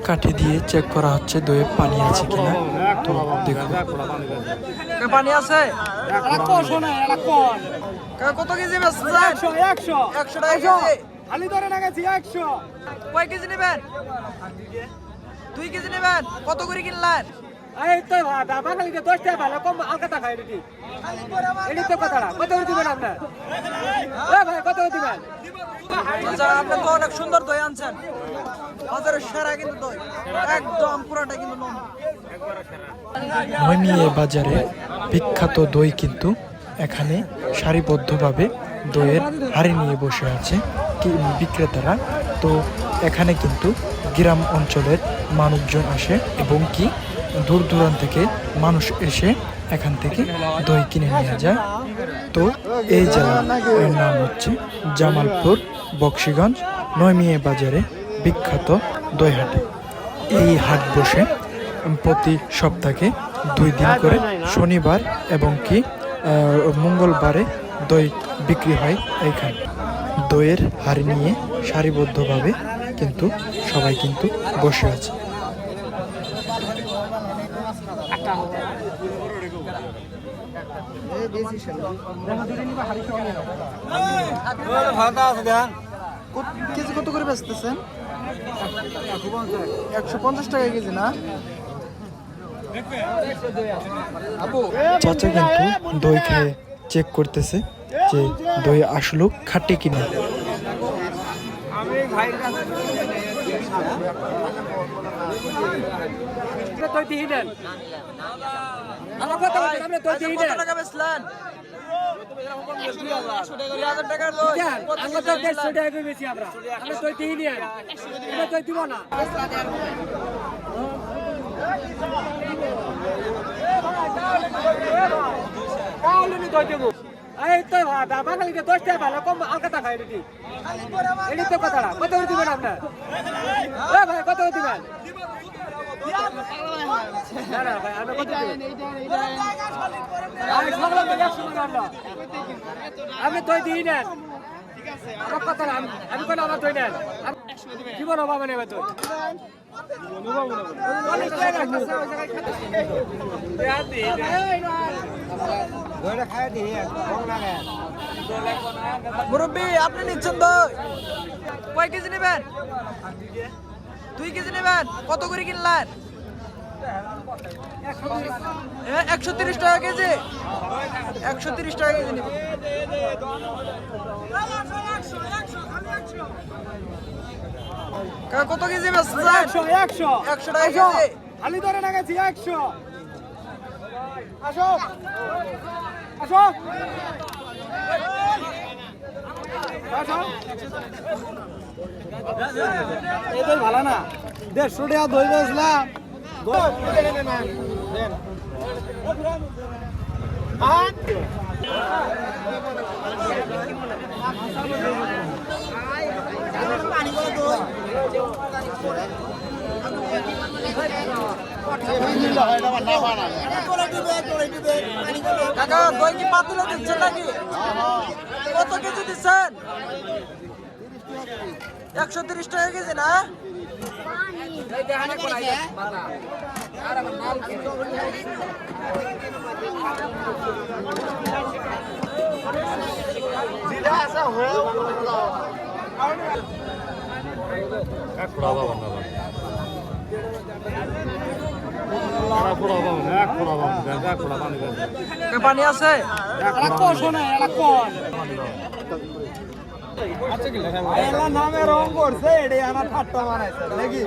কাঠি দিয়ে চেক করা হচ্ছে দইয়ে পানি আছে কিনা। তো দেখুন পানি আছে। কত কেজি বেচছেন? 100 টাকা কেজি। খালি ধরে না গেছি 100। কয় কেজি নেবেন? 2 কেজি নেবেন। কত করে কিনলেন? এই তো ভাড়া বাঙালিকে 10 টাকা ভালো কম আলকাতা খাই নাকি? এটাই তো কথাটা। কত করে দিবেন আপনার? ভাই কত করে দিবেন? আচ্ছা, আপনি তো অনেক সুন্দর দই আনছেন। বাজারের সেরা কিন্তু দই। একদম পুরোটা কিন্তু নরম। নৈমিয়া বাজারে বিখ্যাত দই কিন্তু এখানে সারিবদ্ধভাবে দইয়ের হাড়ি নিয়ে বসে আছে বিক্রেতারা। তো এখানে কিন্তু গ্রাম অঞ্চলের মানুষজন আসে এবং কি দূর দূরান্ত থেকে মানুষ এসে এখান থেকে দই কিনে নিয়ে যায়। তো এই জেলার নাম হচ্ছে জামালপুর বক্সিগঞ্জ নৈমিয়া বাজারে বিখ্যাত দই হাট। এই হাট বসে প্রতি সপ্তাহে 2 দিন করে, শনিবার এবং কি মঙ্গলবারে দই বিক্রি হয়। এইখানে দইয়ের হাড়ি নিয়ে সারিবদ্ধভাবে কিন্তু সবাই কিন্তু বসে আছে। কেজি কত করে বেচতেছেন? 150 টাকা কেজি না? চাচা কিন্তু দই খেয়ে চেক করতেছে যে দই আসলো খাটে কিনা। কত টাকা বেচলেন? 2000 টাকার দই। এই তো ভাড়া বাঙালিকে 10 টাকা ভালো কম আলকাতা খাই নাকি? এটাই তো কথাটা। কত করে দিবেন আপনার? ভাই কত করে দিবেন? না না ভাই আমরা কত দিবেন? আমি দই দিই নেন। আমার কথা না, আমি কোনো আমার দই নেন। জীবন অভাবে নেবে দই। মুরব্বী, আপনি নিচ্ছেন দই? কয় কেজি নেবেন? 2 কেজি নেবেন। কত করে কিনলেন? 130 টাকা কেজি। 130 টাকা কেজি নেবেন। কত কেজি বেচছেন? 100 টাকা কেজি। খালি ধরে না গেছি 100। আসো আসো আসো। এদের ভালো না 150 টাকা দই বেচলাম। কাকা, দই কি পাতিলে দিচ্ছেন নাকি? কত কেজি দিচ্ছেন? 130 টাকা কেজি না? পানি আছে। নামে রং করছে এটাই আমার ঠাট্টা বানাইছে নাকি?